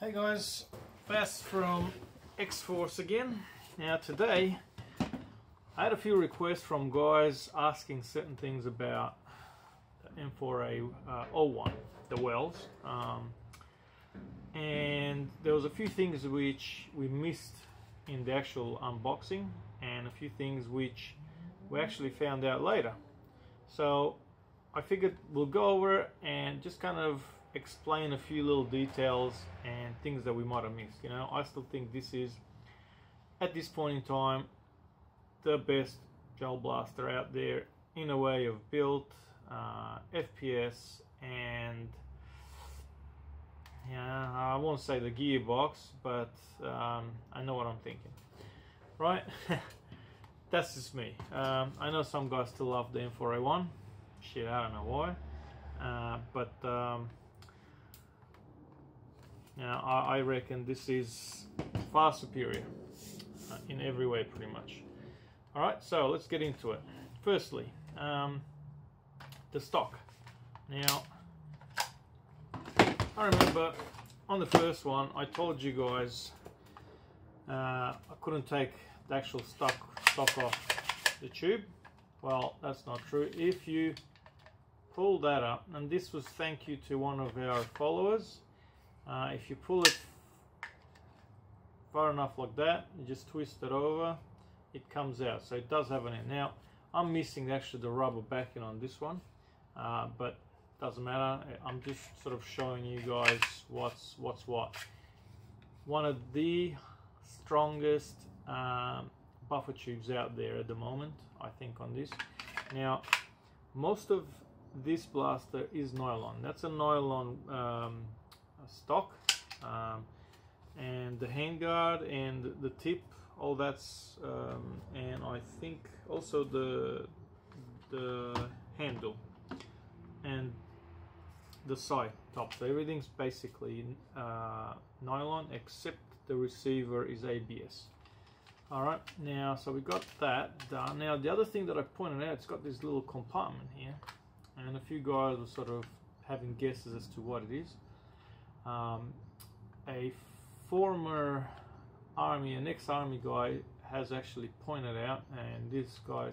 Hey guys, Fast from X-Force again. Now today I had a few requests from guys asking certain things about the M401, the wells, and there was a few things which we missed in the actual unboxing and a few things which we actually found out later. So I figured we'll go over and just kind of explain a few little details and things that we might have missed. You know, I still think this is, at this point in time, the best gel blaster out there in a way of build, FPS, and yeah, I won't say the gearbox, but I know what I'm thinking, right? That's just me. I know some guys still love the M401. Shit, I don't know why, but you know, I reckon this is far superior in every way, pretty much. Alright, so let's get into it. Firstly, the stock. Now, I remember on the first one I told you guys I couldn't take the actual stock off the tube. Well, that's not true. If you pull that up, and this was thank you to one of our followers, if you pull it far enough like that, you just twist it over, it comes out. So it does have an end. Now I'm missing actually the rubber backing on this one, but doesn't matter. I'm just sort of showing you guys what's what. One of the strongest buffer tubes out there at the moment, I think, on this. Now most of this blaster is nylon. That's a nylon stock, and the handguard and the tip, all that's and I think also the handle and the side top, so everything's basically nylon except the receiver is ABS. Alright, now so we got that done. Now the other thing that I pointed out, it's got this little compartment here, and a few guys were sort of having guesses as to what it is. A former army, an ex-army guy has actually pointed out, and this guy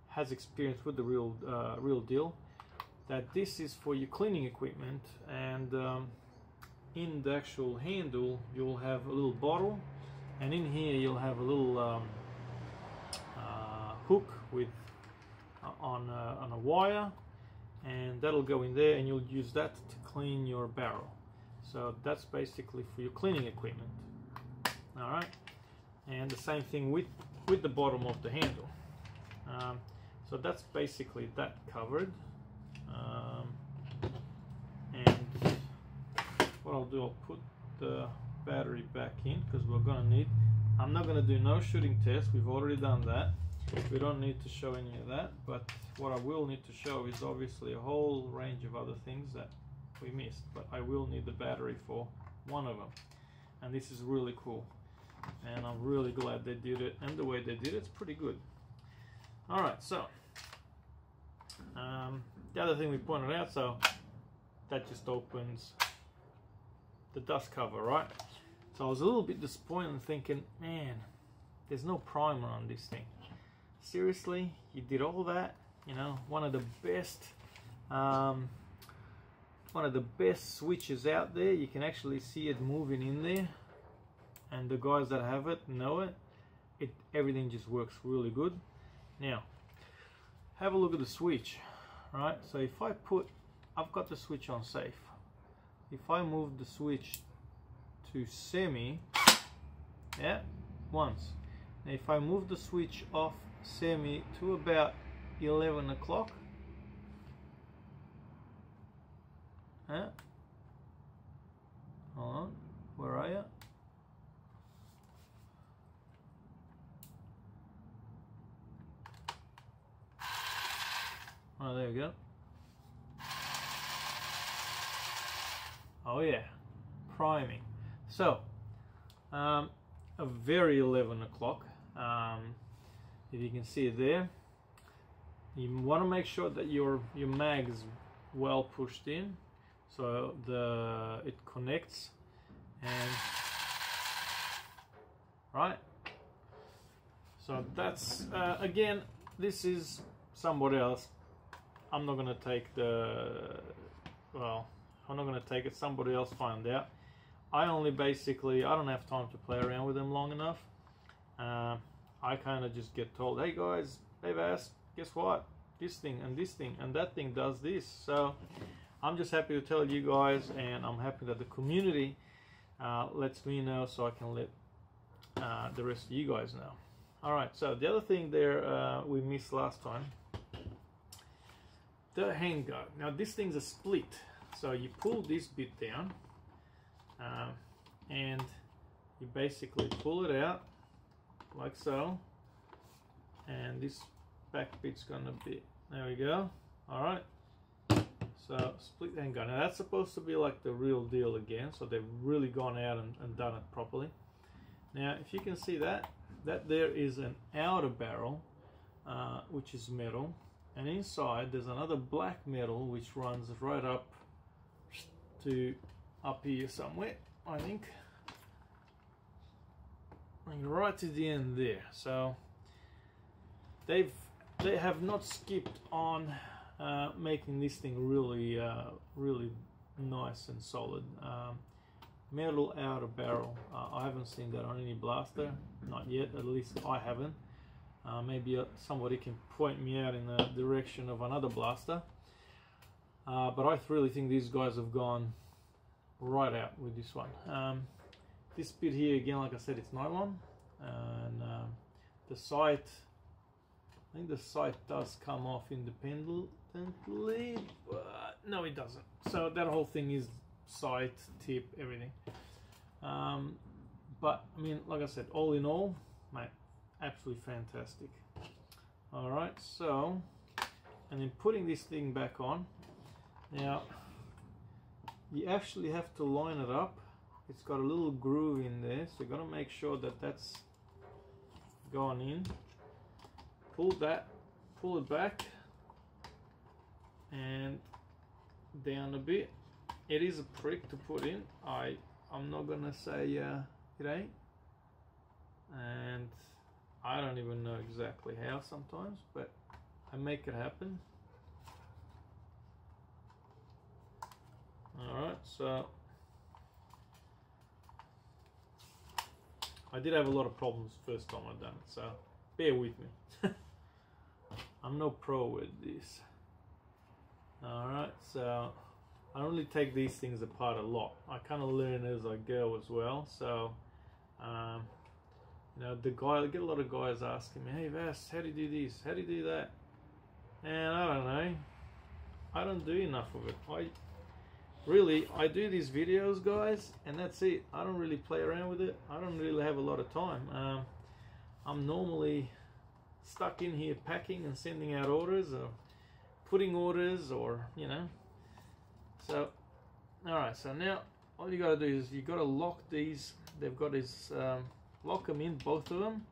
has experience with the real deal, that this is for your cleaning equipment, and in the actual handle you'll have a little bottle, and in here you'll have a little hook with on a wire, and that'll go in there, and you'll use that to clean your barrel. So that's basically for your cleaning equipment. All right, and the same thing with the bottom of the handle. So that's basically that covered. And what I'll do, I'll put the battery back in because we're gonna need. I'm not gonna do no shooting test. We've already done that. We don't need to show any of that, but what I will need to show is obviously a whole range of other things that we missed, but I will need the battery for one of them, and this is really cool, and I'm really glad they did it, and the way they did it's pretty good. Alright, so the other thing we pointed out, so that just opens the dust cover, right? So I was a little bit disappointed and thinking, man, there's no primer on this thing. Seriously, you did all that, you know, one of the best switches out there. You can actually see it moving in there, and the guys that have it know it. Everything just works really good. Now have a look at the switch, right? So if I I've got the switch on safe. If I move the switch to semi, yeah, once. Now if I move the switch off semi to about 11 o'clock, huh? Hold on, where are you? Oh, there we go. Oh yeah, priming. So a very 11 o'clock. If you can see it there, you want to make sure that your mag is well pushed in. so it connects, and right. So that's again, this is somebody else. I'm not gonna take I'm not gonna take it. Somebody else find out. I don't have time to play around with them long enough. I kind of just get told, hey guys, they've asked, guess what? This thing and that thing does this. So I'm just happy to tell you guys, and I'm happy that the community lets me know, so I can let the rest of you guys know. Alright, so the other thing there we missed last time, the handguard. Now this thing's a split, so you pull this bit down and you basically pull it out like so, and this back bit's gonna be, there we go. Alright, so split handguard. Now that's supposed to be like the real deal again, so they've really gone out and done it properly. Now if you can see that there is an outer barrel which is metal, and inside there's another black metal which runs right up to up here somewhere, I think, and right to the end there. So they have not skipped on making this thing really really nice and solid. Metal outer barrel. I haven't seen that on any blaster, not yet, at least I haven't. Maybe somebody can point me out in the direction of another blaster, but I really think these guys have gone right out with this one. This bit here, again, like I said, it's nylon, and the sight, I think the sight does come off independently, but no it doesn't. So that whole thing is sight, tip, everything. But I mean, like I said, all in all, mate, absolutely fantastic. Alright, so, and then putting this thing back on, now you actually have to line it up. It's got a little groove in there, so you got to make sure that that's gone in. Pull it back and down a bit. It is a prick to put in. I'm not gonna say it ain't, and I don't even know exactly how sometimes, but I make it happen. Alright, so I did have a lot of problems the first time I've done it, so bear with me. I'm no pro with this. Alright, so I don't really take these things apart a lot. I kind of learn as I go as well. So, you know, I get a lot of guys asking me, hey Vass, how do you do this? How do you do that? And I don't know. I don't do enough of it. I do these videos, guys, and that's it. I don't really play around with it. I don't really have a lot of time. I'm normally stuck in here packing and sending out orders, or putting orders, or, you know. So, alright, so now all you gotta do is you gotta lock these. They've got this, lock them in, both of them,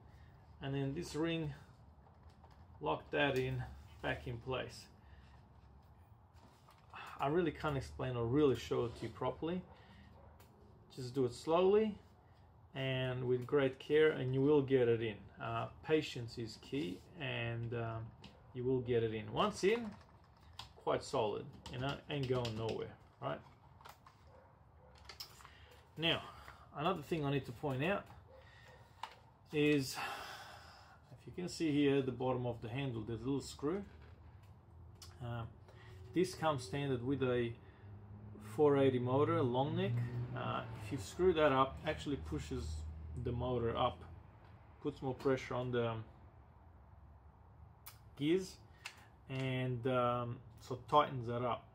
and then this ring, lock that in, back in place. I really can't explain or really show it to you properly. Just do it slowly and with great care, and you will get it in. Patience is key, and you will get it in. Once in, quite solid, you know, ain't going nowhere, right? Now, another thing I need to point out is, if you can see here at the bottom of the handle, there's a little screw. This comes standard with a 480 motor, long neck. If you screw that up, actually pushes the motor up, puts more pressure on the gears, and so tightens that up.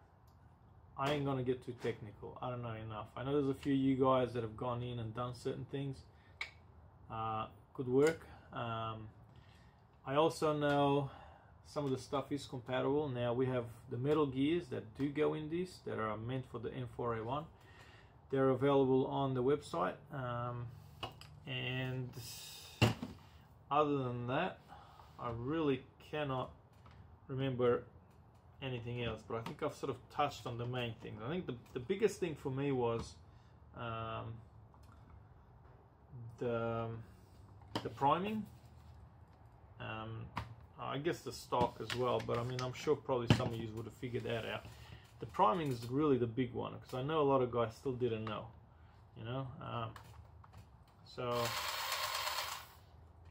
I ain't gonna get too technical. I don't know enough. I know there's a few of you guys that have gone in and done certain things. Good work. I also know some of the stuff is compatible. Now we have the metal gears that do go in this, that are meant for the M401. They're available on the website. And other than that, I really cannot remember anything else, but I think I've sort of touched on the main things. I think the biggest thing for me was the priming. I guess the stock as well, but I mean, I'm sure probably some of you would have figured that out. The priming is really the big one, because I know a lot of guys still didn't know, you know. So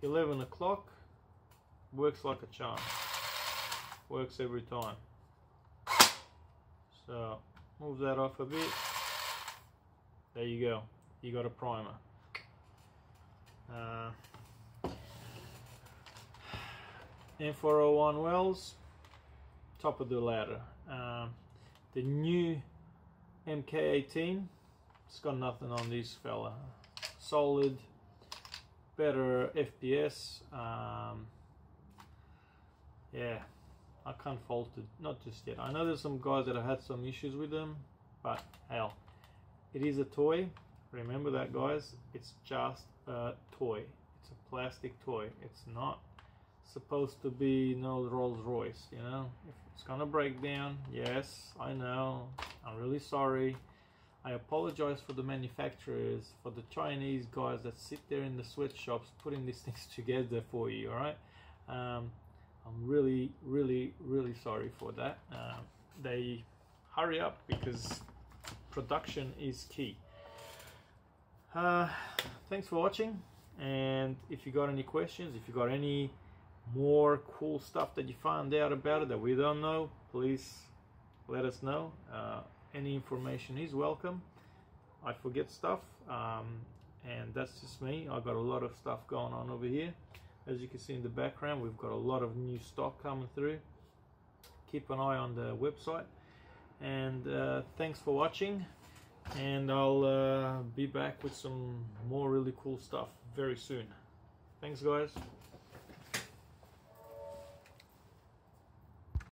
11 o'clock works like a charm, works every time. So move that off a bit. There you go, you got a primer. M401 wells, top of the ladder. The new MK18, it's got nothing on this fella. Solid, better FPS. Yeah, I can't fault it, not just yet. I know there's some guys that have had some issues with them, but hell, it is a toy. Remember that, guys, it's just a toy. It's a plastic toy. It's not supposed to be no Rolls Royce, you know. If it's gonna break down, yes, I know, I'm really sorry. I apologize for the manufacturers, for the Chinese guys that sit there in the sweatshops putting these things together for you, all right? I'm really sorry for that. They hurry up, because production is key. Thanks for watching, and if you got any questions, if you got any more cool stuff that you found out about it that we don't know, please let us know. Any information is welcome. I forget stuff, and that's just me. I got a lot of stuff going on over here. As you can see in the background, we've got a lot of new stock coming through. Keep an eye on the website, and thanks for watching, and I'll be back with some more really cool stuff very soon. Thanks, guys.